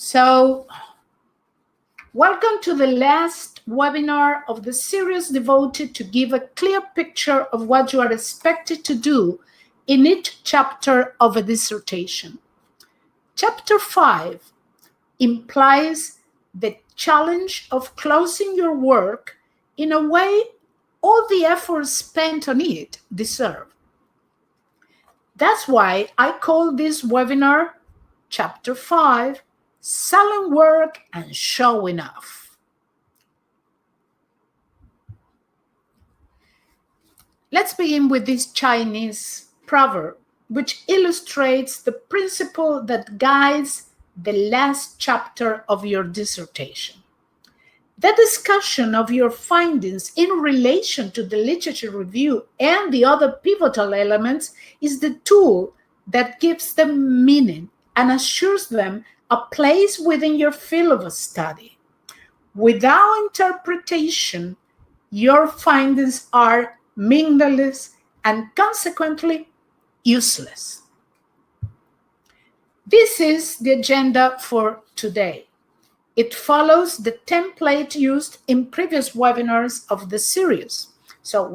So, welcome to the last webinar of the series devoted to give a clear picture of what you are expected to do in each chapter of a dissertation. Chapter 5 implies the challenge of closing your work in a way all the effort spent on it deserve. That's why I call this webinar Chapter 5, Selling Work and Showing Off. Let's begin with this Chinese proverb, which illustrates the principle that guides the last chapter of your dissertation. The discussion of your findings in relation to the literature review and the other pivotal elements is the tool that gives them meaning and assures them a place within your field of study. Without interpretation, your findings are meaningless and consequently useless. This is the agenda for today. It follows the template used in previous webinars of the series. So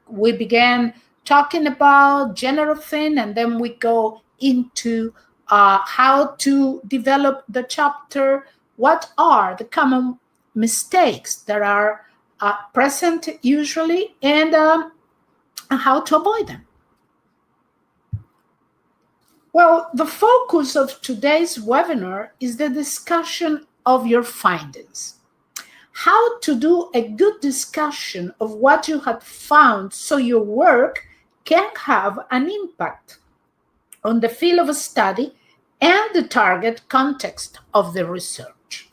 we began talking about general thing, and then we go into how to develop the chapter, what are the common mistakes that are present usually, and how to avoid them. Well, the focus of today's webinar is the discussion of your findings. How to do a good discussion of what you have found so your work can have an impact on the field of study and the target context of the research.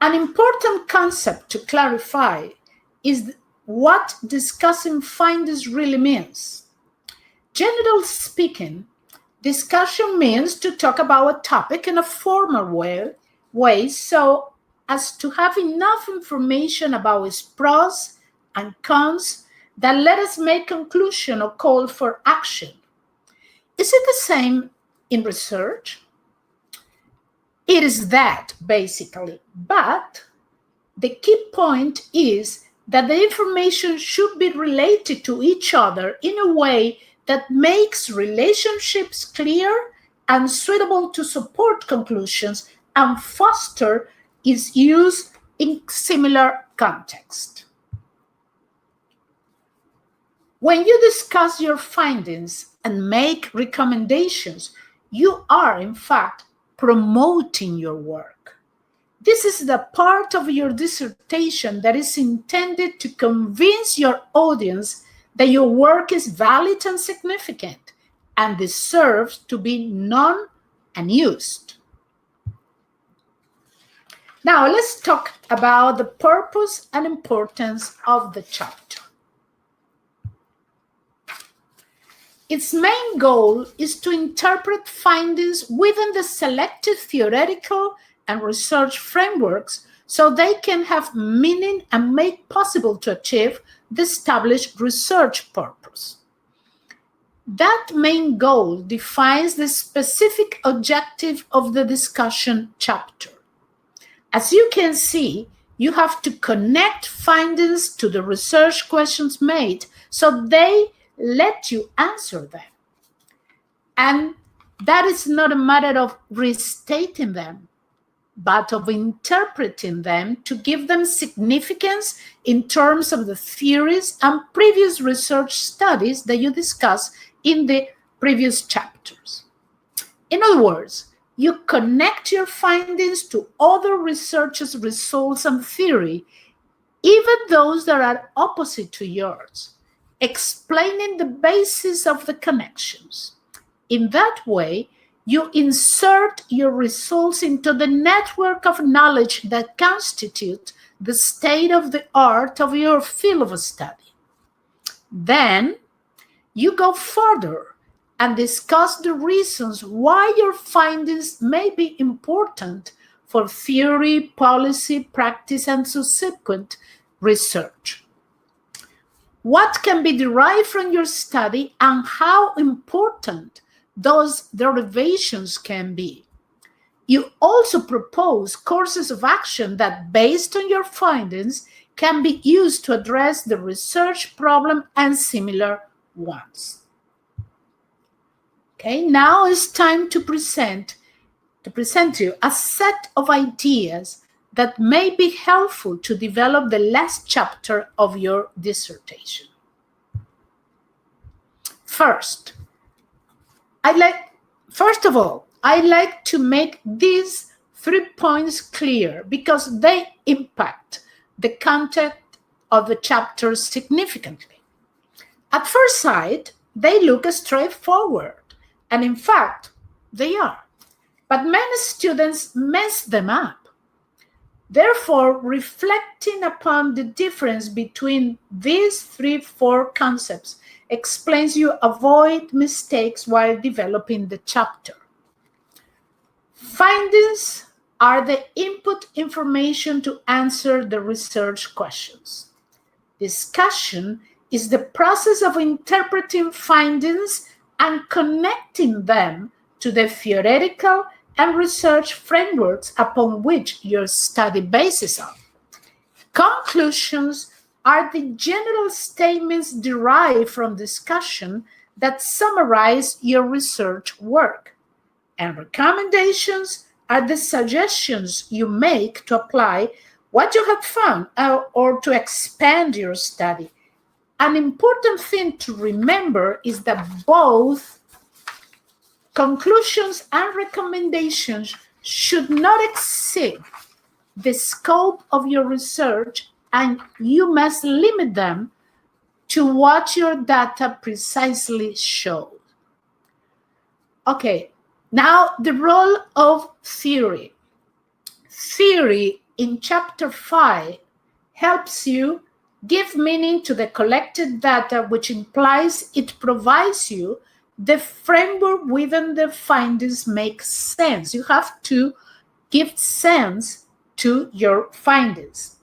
An important concept to clarify is what discussing findings really means. Generally speaking, discussion means to talk about a topic in a formal way so as to have enough information about its pros and cons that let us make conclusion or call for action. Is it the same in research? It is that, basically, but the key point is that the information should be related to each other in a way that makes relationships clear and suitable to support conclusions and foster its use in similar context. When you discuss your findings and make recommendations, you are, in fact, promoting your work. This is the part of your dissertation that is intended to convince your audience that your work is valid and significant and deserves to be known and used. Now, let's talk about the purpose and importance of the chapter. Its main goal is to interpret findings within the selected theoretical and research frameworks so they can have meaning and make possible to achieve the established research purpose. That main goal defines the specific objective of the discussion chapter. As you can see, you have to connect findings to the research questions made so they let you answer them. And that is not a matter of restating them, but of interpreting them to give them significance in terms of the theories and previous research studies that you discussed in the previous chapters. In other words, you connect your findings to other researchers' results and theory, even those that are opposite to yours, explaining the basis of the connections. In that way, you insert your results into the network of knowledge that constitute the state of the art of your field of study. Then, you go further and discuss the reasons why your findings may be important for theory, policy, practice, and subsequent research. What can be derived from your study and how important those derivations can be. You also propose courses of action that, based on your findings, can be used to address the research problem and similar ones. Okay, now it's time to present to you a set of ideas that may be helpful to develop the last chapter of your dissertation. First of all, I like to make these 3 points clear because they impact the content of the chapter significantly. At first sight, they look straightforward, and in fact, they are. But many students mess them up. Therefore, reflecting upon the difference between these 4 concepts explains you avoid mistakes while developing the chapter. Findings are the input information to answer the research questions. Discussion is the process of interpreting findings and connecting them to the theoretical and research frameworks upon which your study bases on. Conclusions are the general statements derived from discussion that summarize your research work. And recommendations are the suggestions you make to apply what you have found or to expand your study. An important thing to remember is that both conclusions and recommendations should not exceed the scope of your research, and you must limit them to what your data precisely shows. Okay, now the role of theory. Theory in chapter 5 helps you give meaning to the collected data, which implies it provides you the framework within the findings make sense. You have to give sense to your findings.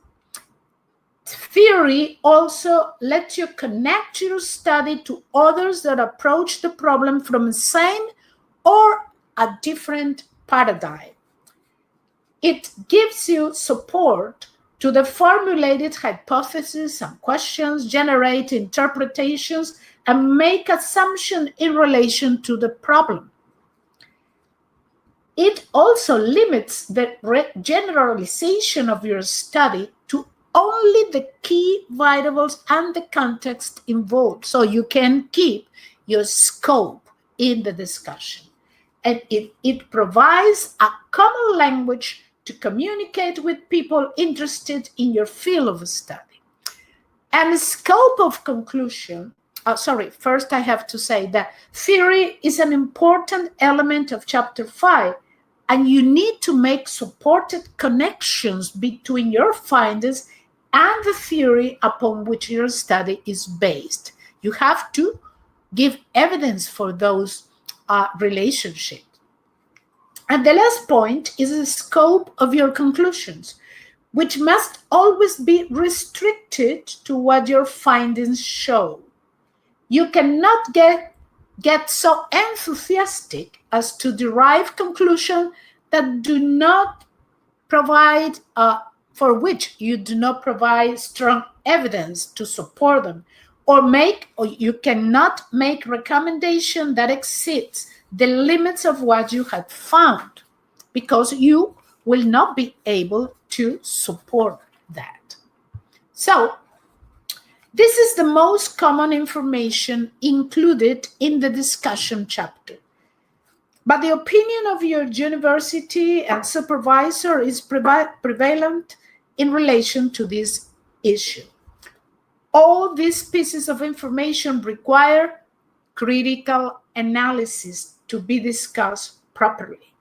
Theory also lets you connect your study to others that approach the problem from the same or a different paradigm. It gives you support to the formulated hypotheses and questions, generate interpretations, and make assumptions in relation to the problem. It also limits the generalization of your study to only the key variables and the context involved, so you can keep your scope in the discussion. And it provides a common language to communicate with people interested in your field of study. And the scope of conclusion, first I have to say that theory is an important element of chapter 5, and you need to make supported connections between your findings and the theory upon which your study is based. You have to give evidence for those relationships. And the last point is the scope of your conclusions, which must always be restricted to what your findings show. You cannot get so enthusiastic as to derive conclusions that do not provide, for which you do not provide strong evidence to support them, or you cannot make recommendation that exceeds the limits of what you had found, because you will not be able to support that. So, this is the most common information included in the discussion chapter. But the opinion of your university and supervisor is prevalent in relation to this issue. All these pieces of information require critical analysis to be discussed properly.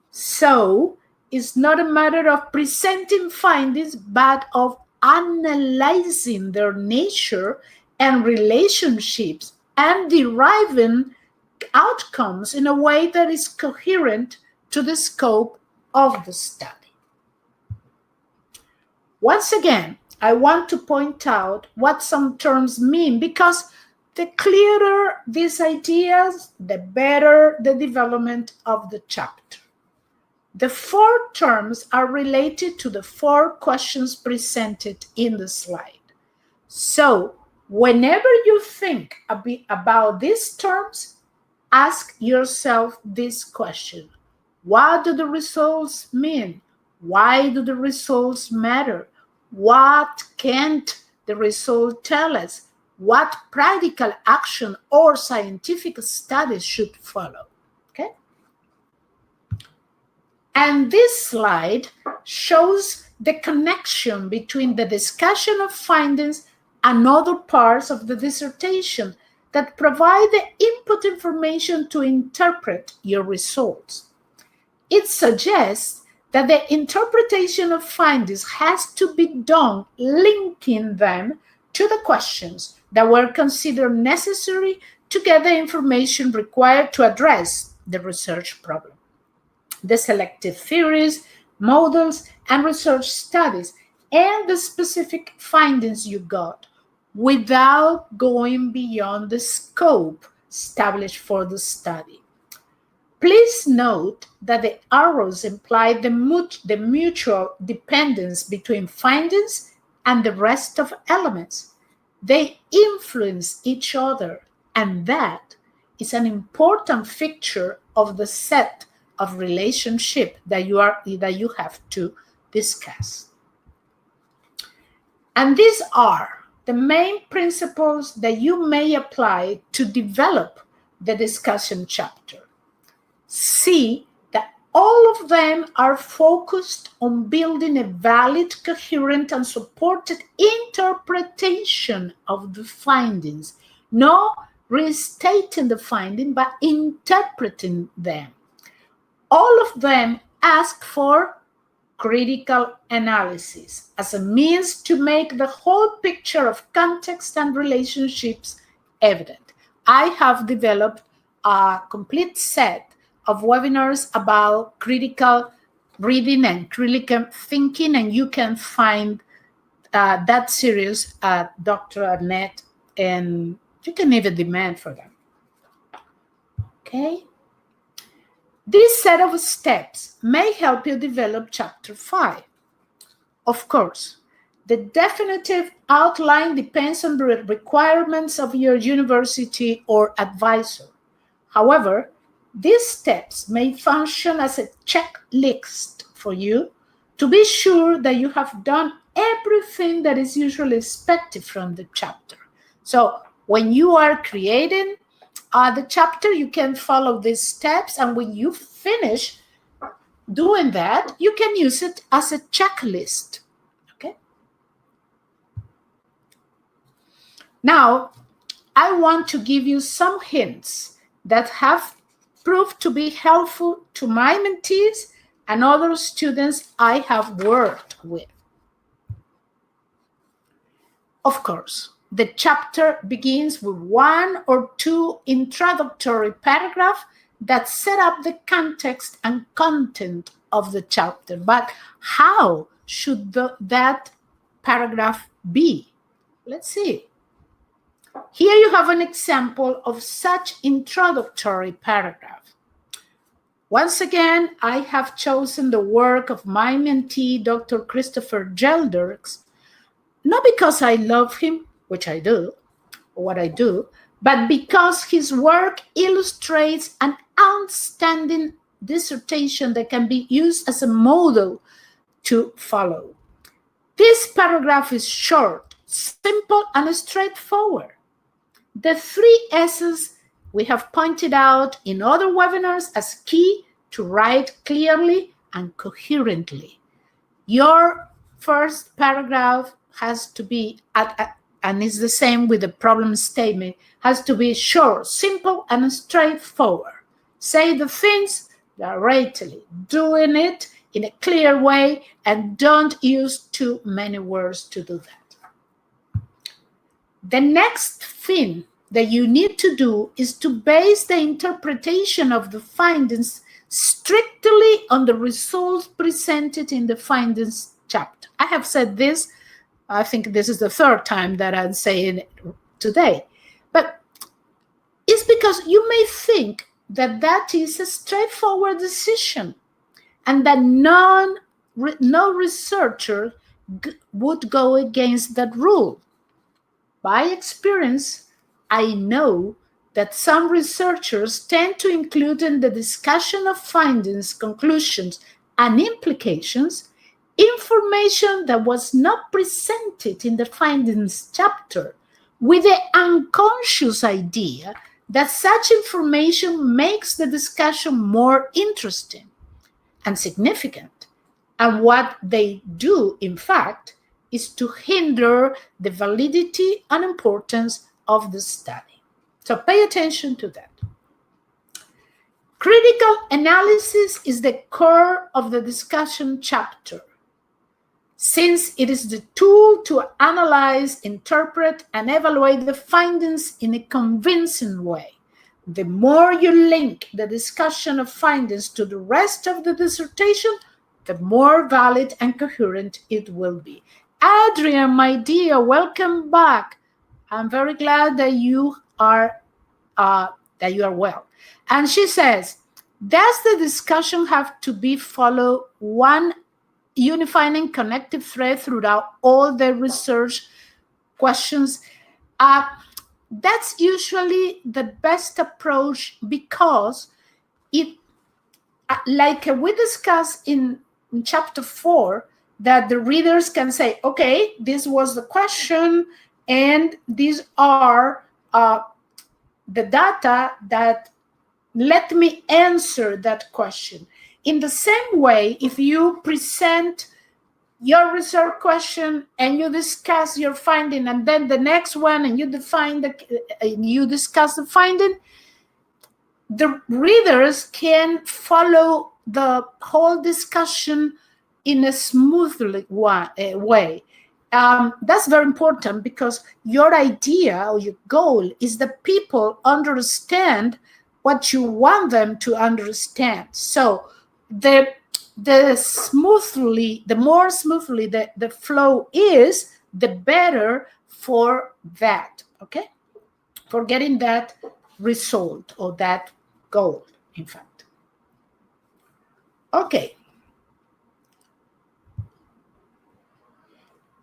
So, it's not a matter of presenting findings, but of analyzing their nature and relationships and deriving outcomes in a way that is coherent to the scope of the study. Once again, I want to point out what some terms mean, because The clearer these ideas, the better the development of the chapter. The 4 terms are related to the 4 questions presented in the slide. So, whenever you think about these terms, ask yourself this question. What do the results mean? Why do the results matter? What can't the result tell us? What practical action or scientific studies should follow? Okay? And this slide shows the connection between the discussion of findings and other parts of the dissertation that provide the input information to interpret your results. It suggests that the interpretation of findings has to be done linking them to the questions that were considered necessary to get the information required to address the research problem. The selective theories, models, and research studies, and the specific findings you got without going beyond the scope established for the study. Please note that the arrows imply the mutual dependence between findings and the rest of elements. They influence each other, and that is an important feature of the set of relationship that you have to discuss. And these are the main principles that you may apply to develop the discussion chapter. See that all of them are focused on building a valid, coherent, and supported interpretation of the findings, not restating the finding, but interpreting them. All of them ask for critical analysis as a means to make the whole picture of context and relationships evident. I have developed a complete set of webinars about critical reading and critical thinking, and you can find that series at Dr. Annette, and you can even demand for them. Okay? This set of steps may help you develop Chapter 5. Of course, the definitive outline depends on the requirements of your university or advisor. However, these steps may function as a checklist for you to be sure that you have done everything that is usually expected from the chapter. So when you are creating the chapter, you can follow these steps, and when you finish doing that, you can use it as a checklist. Okay? Now, I want to give you some hints that have proved to be helpful to my mentees and other students I have worked with. Of course, the chapter begins with 1 or 2 introductory paragraphs that set up the context and content of the chapter. But how should that paragraph be? Let's see. Here you have an example of such introductory paragraph. Once again, I have chosen the work of my mentee, Dr. Christopher Gelderks, not because I love him, which I do, or what I do, but because his work illustrates an outstanding dissertation that can be used as a model to follow. This paragraph is short, simple, and straightforward. The 3 S's we have pointed out in other webinars as key to write clearly and coherently. Your first paragraph has to be, and it's the same with the problem statement, has to be short, simple, and straightforward. Say the things directly, doing it in a clear way, and don't use too many words to do that. The next thing that you need to do is to base the interpretation of the findings strictly on the results presented in the findings chapter. I have said this, I think this is the 3rd time that I'm saying it today. But is because you may think that that is a straightforward decision and that no researcher would go against that rule. By experience, I know that some researchers tend to include in the discussion of findings, conclusions, and implications information that was not presented in the findings chapter, with the unconscious idea that such information makes the discussion more interesting and significant. And what they do, in fact, is to hinder the validity and importance of the study. So pay attention to that. Critical analysis is the core of the discussion chapter, since it is the tool to analyze, interpret, and evaluate the findings in a convincing way. The more you link the discussion of findings to the rest of the dissertation, the more valid and coherent it will be. Adrian, my dear, welcome back. I'm very glad that you are well. And she says, does the discussion have to be follow one unifying connective thread throughout all the research questions? That's usually the best approach, because it, like we discussed in chapter 4, that the readers can say, okay, this was the question, and these are the data that let me answer that question. In the same way, if you present your research question and you discuss your finding, and then the next one and you discuss the finding, the readers can follow the whole discussion in a smooth way. That's very important, because your idea or your goal is that people understand what you want them to understand. So the more smoothly the flow is, the better for that, okay? For getting that result or that goal, in fact. Okay.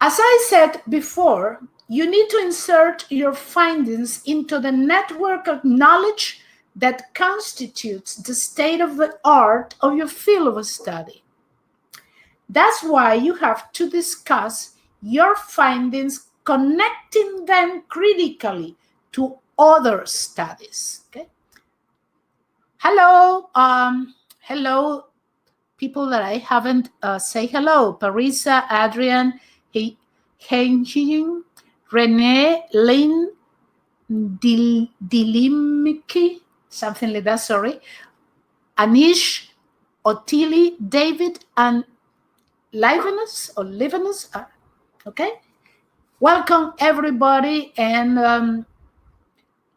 As I said before, you need to insert your findings into the network of knowledge that constitutes the state of the art of your field of study. That's why you have to discuss your findings, connecting them critically to other studies. Okay. Hello, hello, people that I haven't say hello. Parisa, Adrian, Heng, Renee, Lynn, Dilimiki, something like that, sorry. Anish, Otili, David, and Livinus, okay? Welcome, everybody, and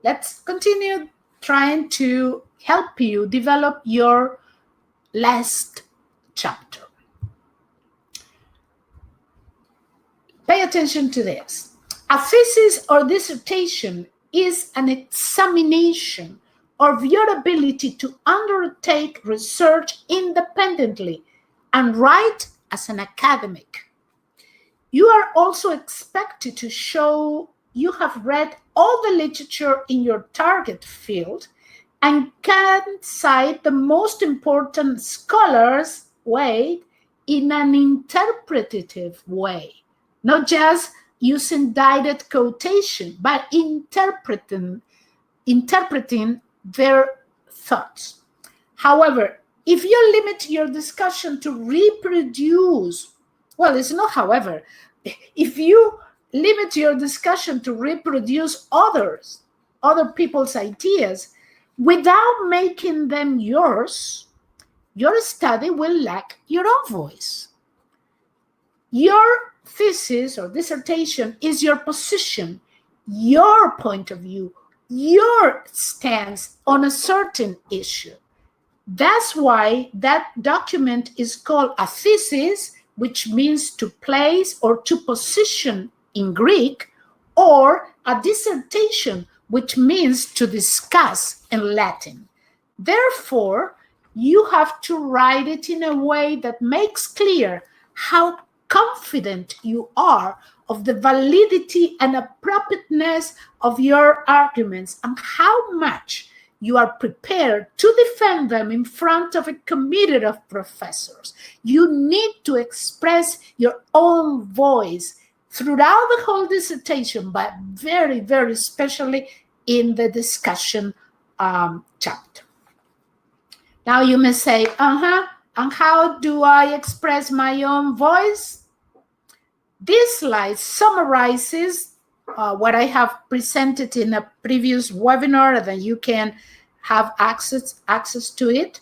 let's continue trying to help you develop your last chapter. Pay attention to this. A thesis or dissertation is an examination of your ability to undertake research independently and write as an academic. You are also expected to show you have read all the literature in your target field and can cite the most important scholars' weight in an interpretative way, not just using direct quotation, but interpreting their thoughts. However, if you limit your discussion to reproduce, well, it's not however, if you limit your discussion to reproduce other people's ideas without making them yours, your study will lack your own voice. Your thesis or dissertation is your position, your point of view, your stance on a certain issue. That's why that document is called a thesis, which means to place or to position in Greek, or a dissertation, which means to discuss in Latin. Therefore, you have to write it in a way that makes clear how confident you are of the validity and appropriateness of your arguments and how much you are prepared to defend them in front of a committee of professors. You need to express your own voice throughout the whole dissertation, but very, very especially in the discussion chapter. Now you may say, and how do I express my own voice? This slide summarizes what I have presented in a previous webinar, and then you can have access to it.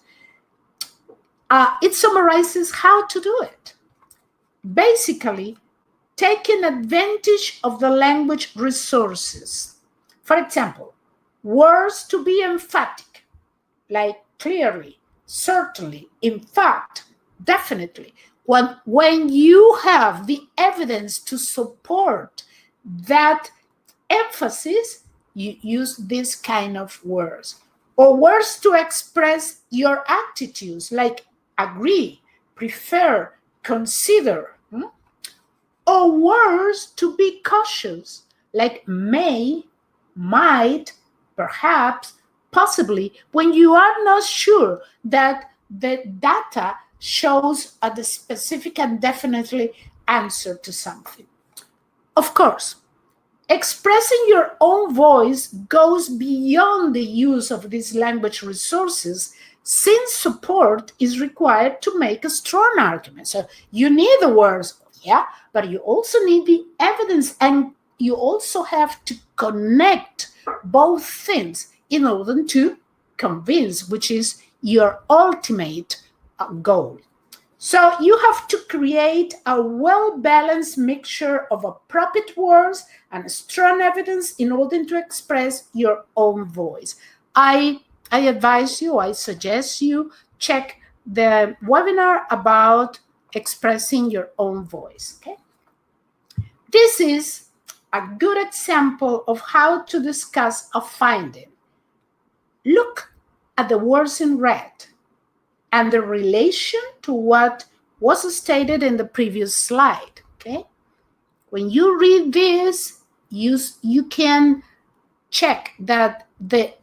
It summarizes how to do it. Basically, taking advantage of the language resources. For example, words to be emphatic, like clearly, certainly, in fact, definitely. When you have the evidence to support that emphasis, you use this kind of words. Or words to express your attitudes, like agree, prefer, consider. Or words to be cautious, like may, might, perhaps, possibly, when you are not sure that the data shows the specific and definitely answer to something. Of course, expressing your own voice goes beyond the use of these language resources, since support is required to make a strong argument. So you need the words, yeah, but you also need the evidence, and you also have to connect both things in order to convince, which is your ultimate goal. So you have to create a well-balanced mixture of appropriate words and strong evidence in order to express your own voice. I advise you, I suggest you check the webinar about expressing your own voice. Okay? This is a good example of how to discuss a finding. Look at the words in red and the relation to what was stated in the previous slide, okay? When you read this, you can check that the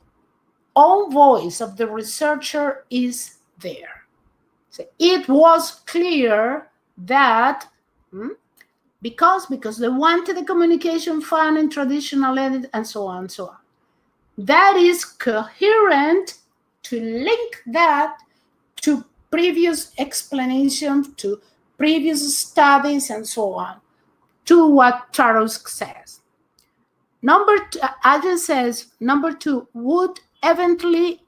own voice of the researcher is there. So it was clear that because they wanted the communication found in traditional edit and so on and so on. That is coherent to link that to previous explanations, to previous studies, and so on, to what Taros says. Adrian says, number 2, would eventually,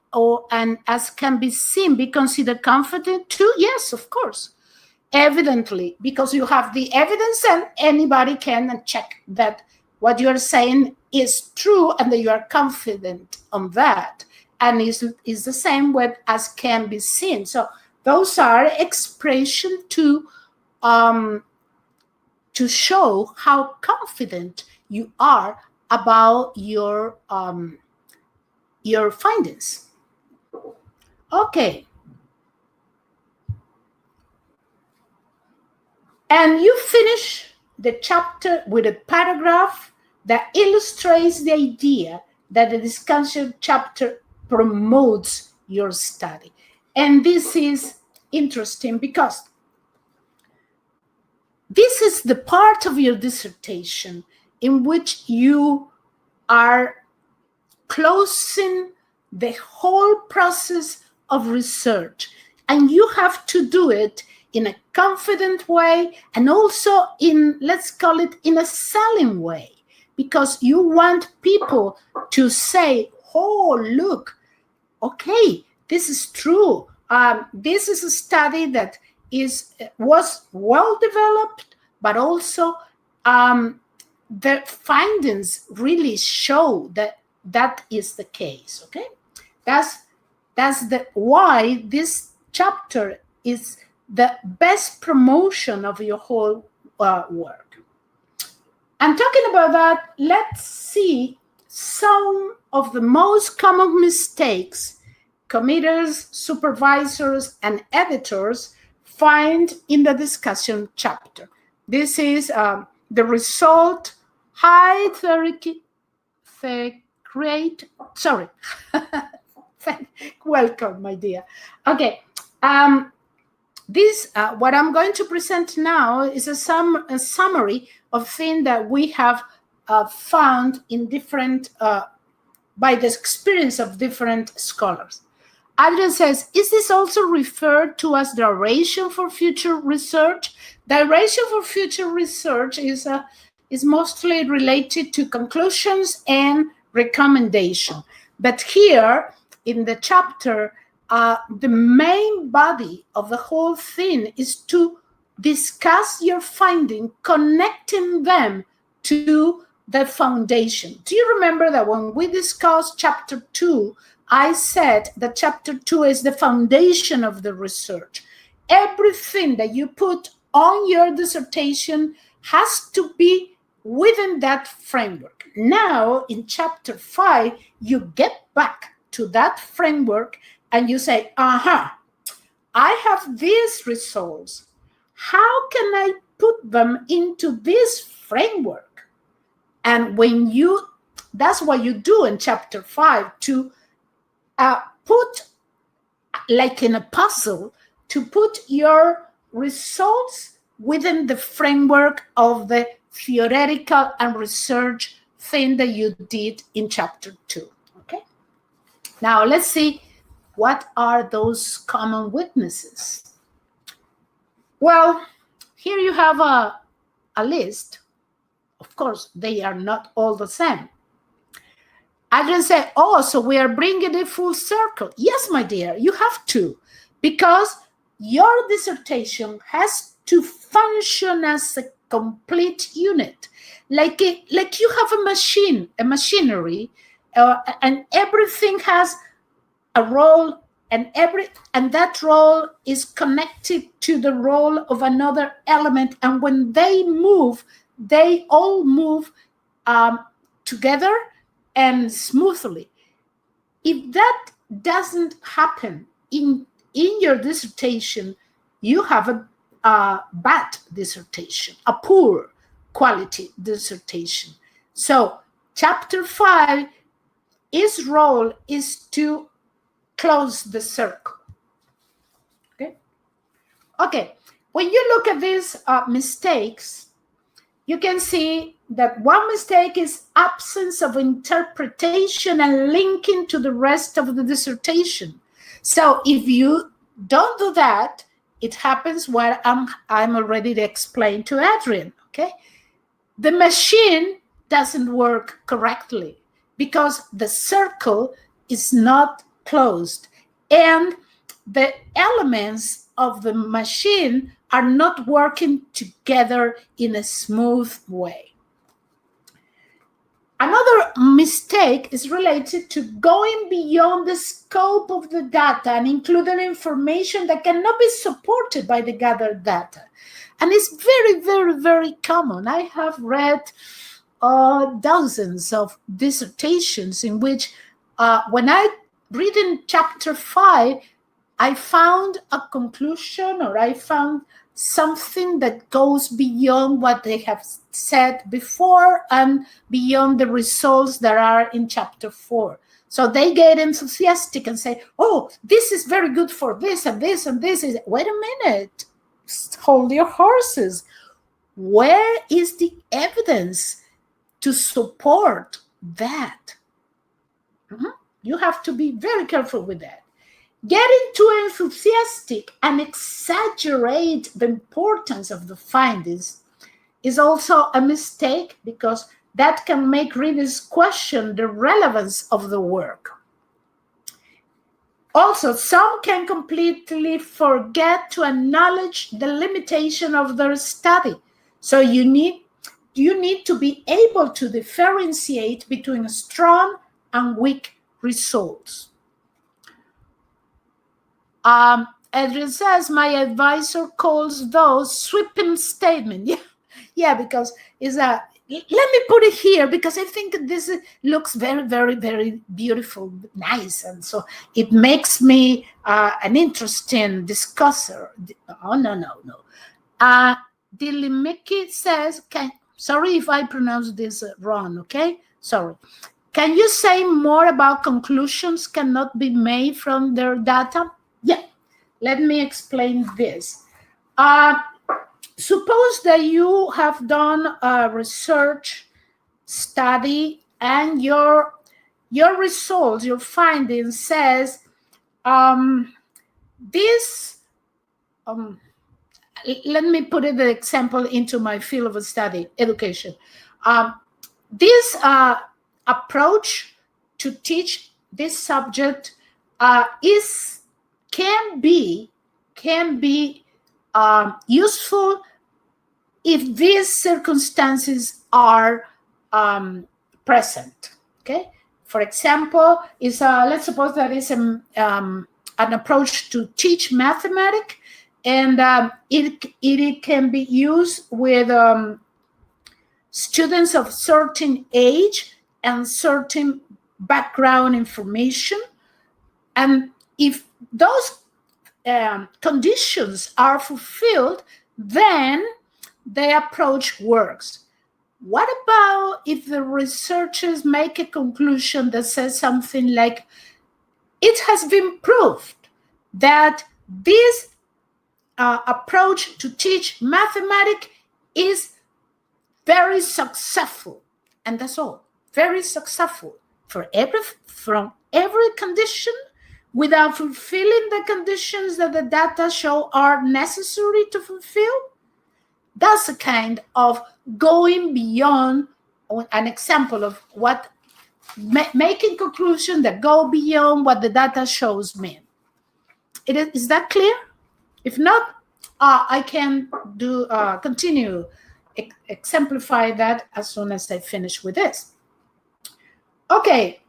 and as can be seen, be considered confident too? Yes, of course. Evidently, because you have the evidence and anybody can check that what you're saying is true and that you are confident on that. And is the same with as can be seen. So those are expressions to show how confident you are about your findings. Okay. And you finish the chapter with a paragraph that illustrates the idea that the discussion chapter promotes your study. And this is interesting because this is the part of your dissertation in which you are closing the whole process of research. And you have to do it in a confident way and also in, let's call it, in a selling way, because you want people to say, oh, look, okay, this is true. This is a study that was well developed, but also the findings really show that is the case. Okay, that's why this chapter is the best promotion of your whole work. And talking about that, let's see some of the most common mistakes committers, supervisors, and editors find in the discussion chapter. This is the result, welcome, my dear. Okay, this what I'm going to present now is a summary of things that we have found in different, by the experience of different scholars. Adrian says, is this also referred to as duration for future research? Duration for future research is mostly related to conclusions and recommendation. But here in the chapter, the main body of the whole thing is to discuss your finding, connecting them to the foundation. Do you remember that when we discussed chapter 2, I said that chapter 2 is the foundation of the research. Everything that you put on your dissertation has to be within that framework. Now, in chapter 5, you get back to that framework and you say, I have these results. How can I put them into this framework? And that's what you do in chapter 5, to put, like in a puzzle, to put your results within the framework of the theoretical and research thing that you did in chapter 2. Okay. Now let's see, what are those common weaknesses? Well, here you have a list. Of course, they are not all the same. I can say, so we are bringing it full circle. Yes, my dear, you have to, because your dissertation has to function as a complete unit, like you have a machinery, and everything has a role, and that role is connected to the role of another element, and when they move, they all move together and smoothly. If that doesn't happen in your dissertation, you have a bad dissertation, a poor quality dissertation. So chapter 5, its role is to close the circle. Okay, when you look at these mistakes, you can see that one mistake is absence of interpretation and linking to the rest of the dissertation. So if you don't do that, it happens what I'm already explained to Adrian, okay? The machine doesn't work correctly because the circle is not closed and the elements of the machine are not working together in a smooth way. Another mistake is related to going beyond the scope of the data and including information that cannot be supported by the gathered data. And it's very, very, very common. I have read dozens of dissertations in which when I read in chapter 5, I found a conclusion or I found something that goes beyond what they have said before and beyond the results that are in chapter 4. So they get enthusiastic and say, this is very good for this and this and this. Wait a minute, hold your horses. Where is the evidence to support that? You have to be very careful with that. Getting too enthusiastic and exaggerate the importance of the findings is also a mistake because that can make readers question the relevance of the work. Also, some can completely forget to acknowledge the limitation of their study. So you need to be able to differentiate between strong and weak results. Adrian says, my advisor calls those sweeping statements. Yeah, because it's let me put it here because I think this looks very, very, very beautiful, nice, and so it makes me an interesting discusser. Oh, no. Dilimiki says, sorry if I pronounce this wrong, okay? Sorry. Can you say more about conclusions cannot be made from their data? Yeah, let me explain this. Suppose that you have done a research study and your results, your findings says this, let me put the example into my field of study, education. This approach to teach this subject can be useful if these circumstances are present. Okay, for example, let's suppose that is an approach to teach mathematics, and it can be used with students of certain age and certain background information. And if those conditions are fulfilled, then the approach works. What about if the researchers make a conclusion that says something like, it has been proved that this approach to teach mathematics is very successful, and that's all, very successful from every condition, without fulfilling the conditions that the data show are necessary to fulfill? That's a kind of going beyond, an example of what making conclusions that go beyond what the data shows mean. Is that clear? If not, I can continue exemplify that as soon as I finish with this. Okay.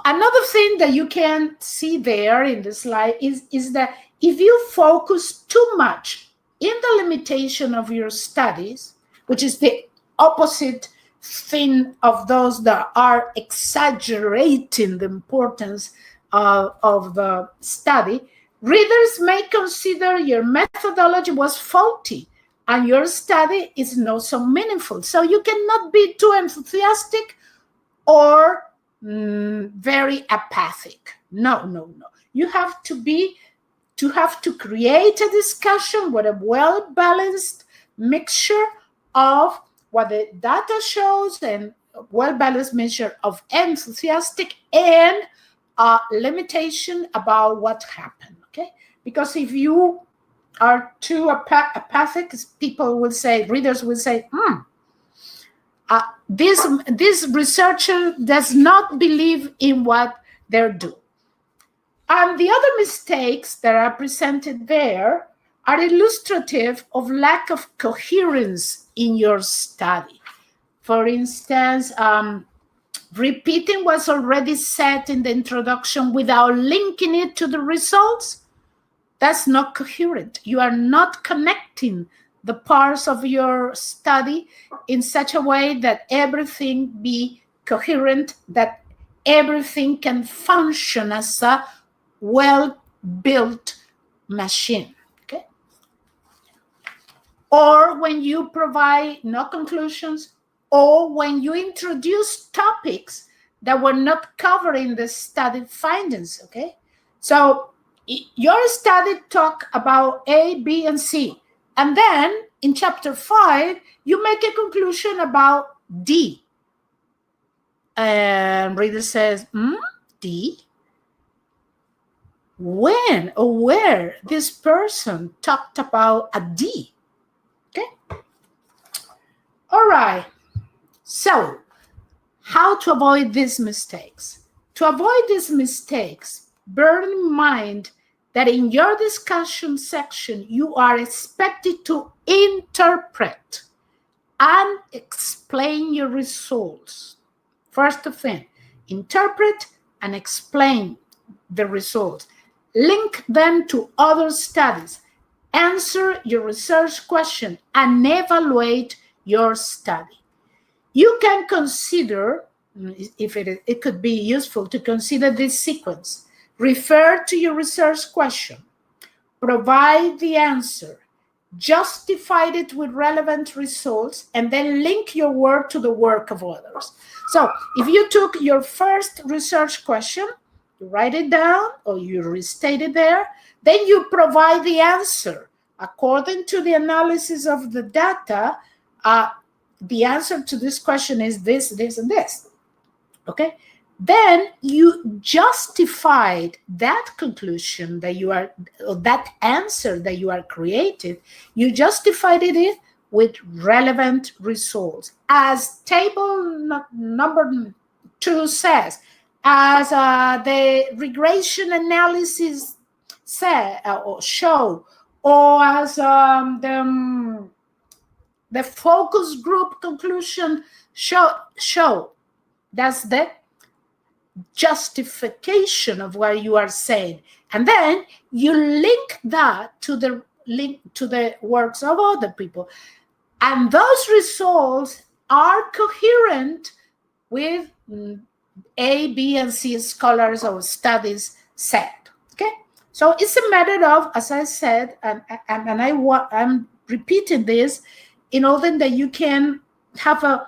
Another thing that you can see there in the slide is that if you focus too much in the limitation of your studies, which is the opposite thing of those that are exaggerating the importance of the study, readers may consider your methodology was faulty and your study is not so meaningful. So you cannot be too enthusiastic or very apathic. No. You have to create a discussion with a well-balanced mixture of what the data shows and a well-balanced mixture of enthusiastic and limitation about what happened. Okay, because if you are too apathic, readers will say, this researcher does not believe in what they're doing. And the other mistakes that are presented there are illustrative of lack of coherence in your study. For instance, repeating what's already said in the introduction without linking it to the results, that's not coherent. You are not connecting the parts of your study in such a way that everything be coherent, that everything can function as a well-built machine. Okay? Or when you provide no conclusions, or when you introduce topics that were not covered in the study findings. Okay? So your study talk about A, B, and C. And then in chapter 5, you make a conclusion about D. And reader says, D? When or where this person talked about a D? Okay. All right. So how to avoid these mistakes? To avoid these mistakes, bear in mind that in your discussion section, you are expected to interpret and explain your results. First thing, interpret and explain the results. Link them to other studies. Answer your research question and evaluate your study. You can consider, if it could be useful to consider this sequence. Refer to your research question, provide the answer, justify it with relevant results, and then link your work to the work of others. So if you took your first research question, you write it down or you restate it there, then you provide the answer. According to the analysis of the data, the answer to this question is this, this, and this. Okay? Then you justified that conclusion that you are, or that answer that you are creating, you justified it with relevant results. As table number 2 says, as the regression analysis say or show, or as the focus group conclusion show. That's the justification of what you are saying, and then you link that to the works of other people, and those results are coherent with A, B, and C scholars or studies said. Okay, so it's a matter of, as I said, and I'm repeating this in order that you can have a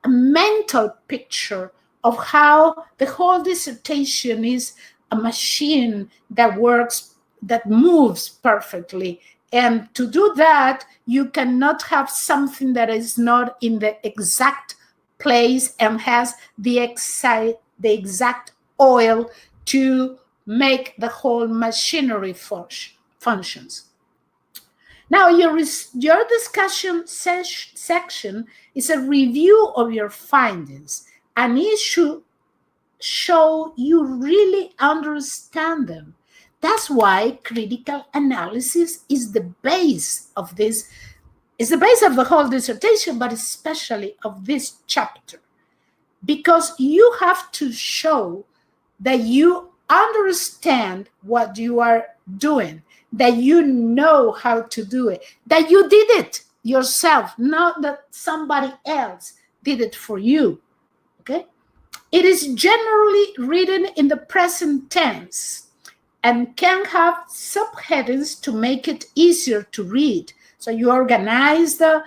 mental picture of how the whole dissertation is a machine that works, that moves perfectly. And to do that, you cannot have something that is not in the exact place and has the exact oil to make the whole machinery functions. Now, your discussion section is a review of your findings, and it should show you really understand them. That's why critical analysis is the base of this, is the base of the whole dissertation, but especially of this chapter, because you have to show that you understand what you are doing, that you know how to do it, that you did it yourself, not that somebody else did it for you. Okay? It is generally written in the present tense and can have subheadings to make it easier to read. So you organize the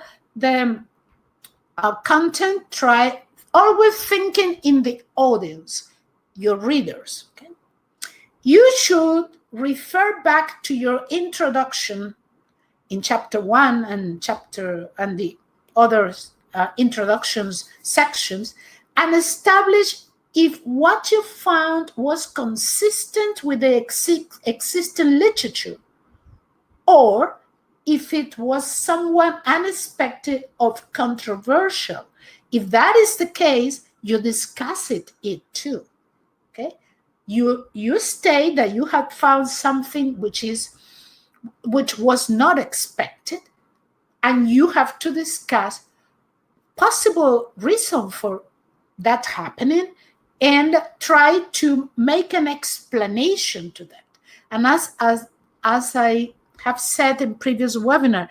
content, try always thinking in the audience, your readers. Okay? You should refer back to your introduction in chapter 1 and the other introductions sections, and establish if what you found was consistent with the existing literature, or if it was somewhat unexpected or controversial. If that is the case, you discuss it too. Okay? You state that you have found something which was not expected, and you have to discuss possible reason for that happening and try to make an explanation to that. And as I have said in previous webinar,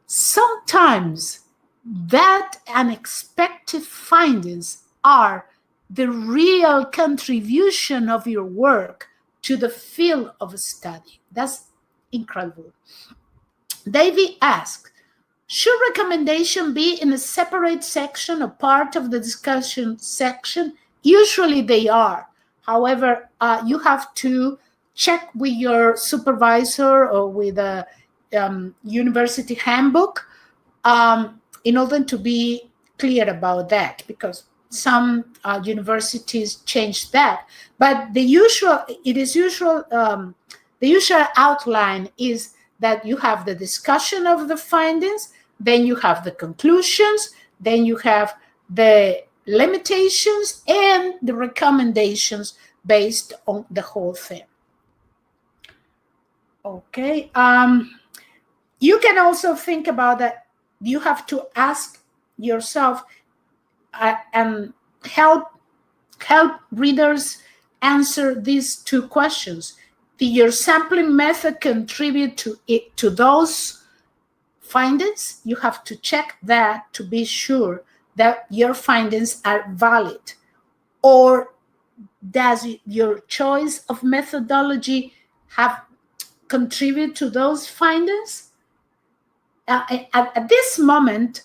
sometimes that unexpected findings are the real contribution of your work to the field of study. That's incredible. Davey asked, should recommendation be in a separate section or part of the discussion section? Usually they are. However, you have to check with your supervisor or with a university handbook in order to be clear about that, because some universities change that. But the usual outline is that you have the discussion of the findings, then you have the conclusions, then you have the limitations and the recommendations based on the whole thing. Okay. You can also think about that. You have to ask yourself and help readers answer these two questions. Did your sampling method contribute to those findings, you have to check that to be sure that your findings are valid. Or does your choice of methodology have contributed to those findings? At this moment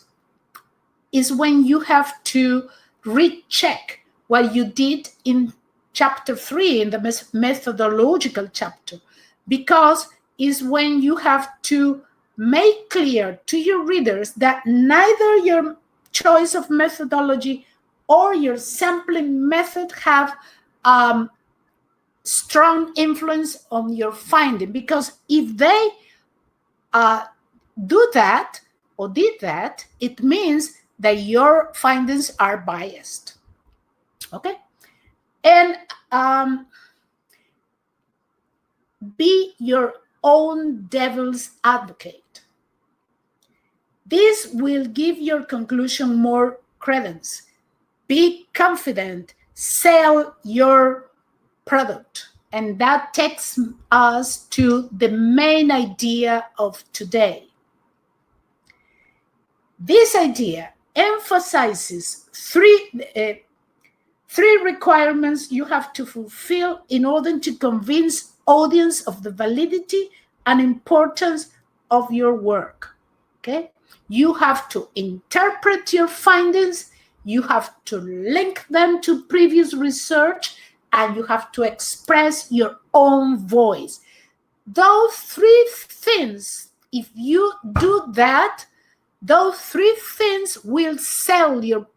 is when you have to recheck what you did in chapter 3, in the methodological chapter, because is when you have to make clear to your readers that neither your choice of methodology or your sampling method have strong influence on your finding. Because if they do that or did that, it means that your findings are biased. Okay? And be your own devil's advocate. This will give your conclusion more credence. Be confident, sell your product. And that takes us to the main idea of today. This idea emphasizes three requirements you have to fulfill in order to convince audience of the validity and importance of your work. Okay? You have to interpret your findings, you have to link them to previous research, and you have to express your own voice. Those three things, if you do that, those three things will sell your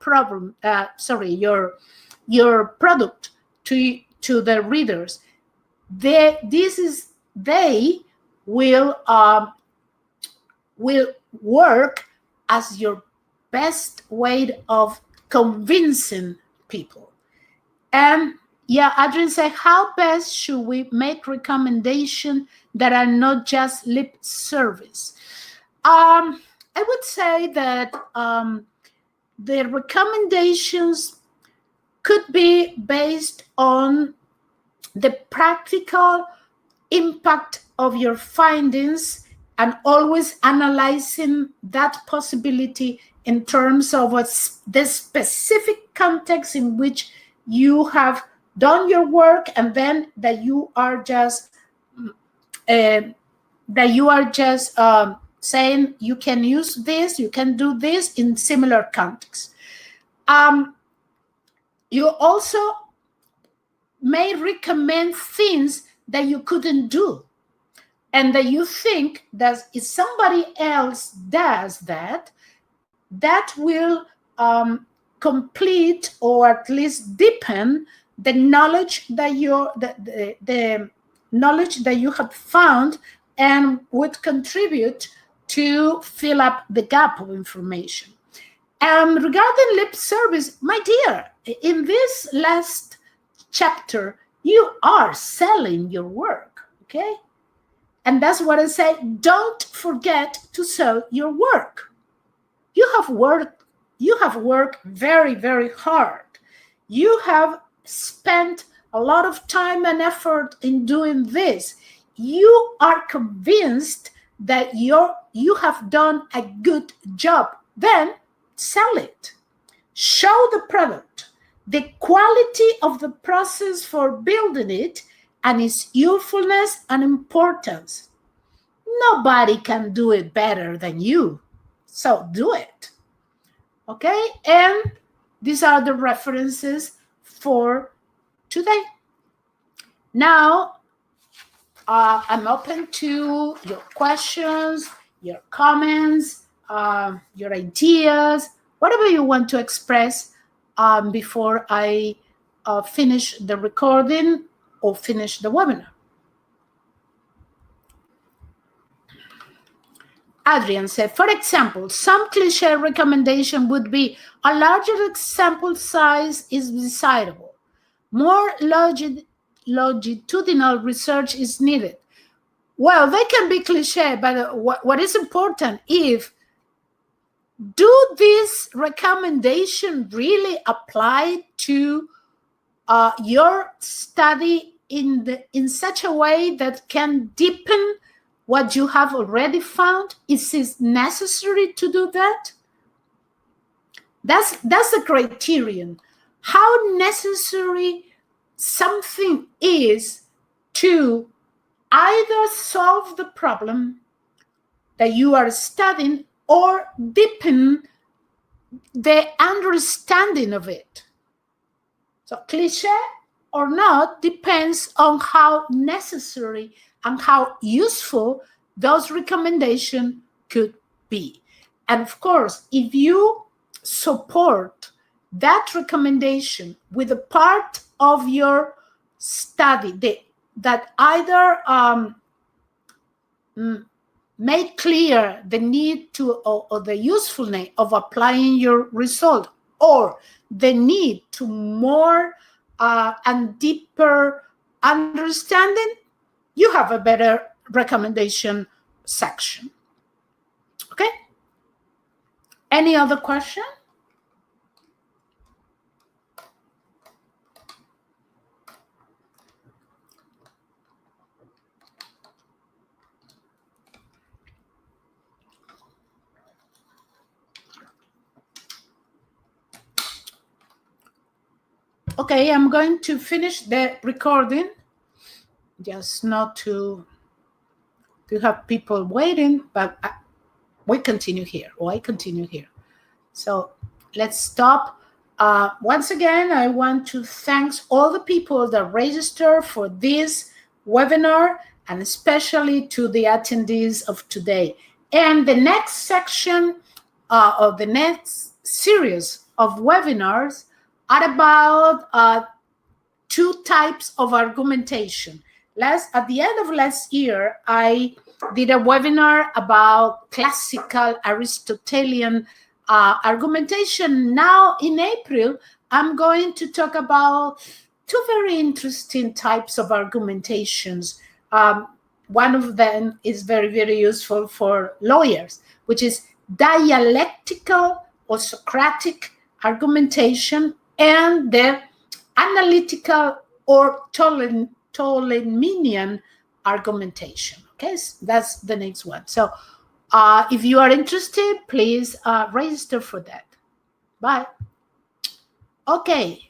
your product to the readers. They will work as your best way of convincing people. And yeah, Adrian said, how best should we make recommendations that are not just lip service? I would say that the recommendations could be based on the practical impact of your findings, and always analyzing that possibility in terms of the specific context in which you have done your work, and then that you are just saying you can use this, you can do this in similar contexts. You also may recommend things that you couldn't do, and that you think that if somebody else does that, that will complete or at least deepen the knowledge that the knowledge that you have found, and would contribute to fill up the gap of information. And regarding lip service, my dear, in this last chapter, you are selling your work, okay? And that's what I say, don't forget to sell your work. You have worked very, very hard. You have spent a lot of time and effort in doing this. You are convinced that you have done a good job. Then sell it. Show the product, the quality of the process for building it, and its usefulness and importance. Nobody can do it better than you. So do it. Okay? And these are the references for today. Now, I'm open to your questions, your comments, your ideas, whatever you want to express before I finish the recording or finish the webinar. Adrian said, for example, some cliche recommendation would be a larger sample size is desirable. More longitudinal research is needed. Well, they can be cliche, but what is important is, do this recommendation really apply to your study in such a way that can deepen what you have already found? Is it necessary to do that? That's the criterion. How necessary something is to either solve the problem that you are studying or deepen the understanding of it. So cliche or not depends on how necessary and how useful those recommendations could be. And of course, if you support that recommendation with a part of your study that either make clear the need to or the usefulness of applying your result, or the need to more and deeper understanding, you have a better recommendation section. Okay? Any other question? Okay, I'm going to finish the recording, just not to have people waiting, but we continue here, or I continue here. So let's stop. Once again, I want to thank all the people that registered for this webinar, and especially to the attendees of today. And the next section of the next series of webinars are about two types of argumentation. At the end of last year, I did a webinar about classical Aristotelian argumentation. Now in April, I'm going to talk about two very interesting types of argumentations. One of them is very, very useful for lawyers, which is dialectical or Socratic argumentation, and the analytical or Ptolemaic argumentation. Okay, so that's the next one. So if you are interested, please register for that. Bye. Okay.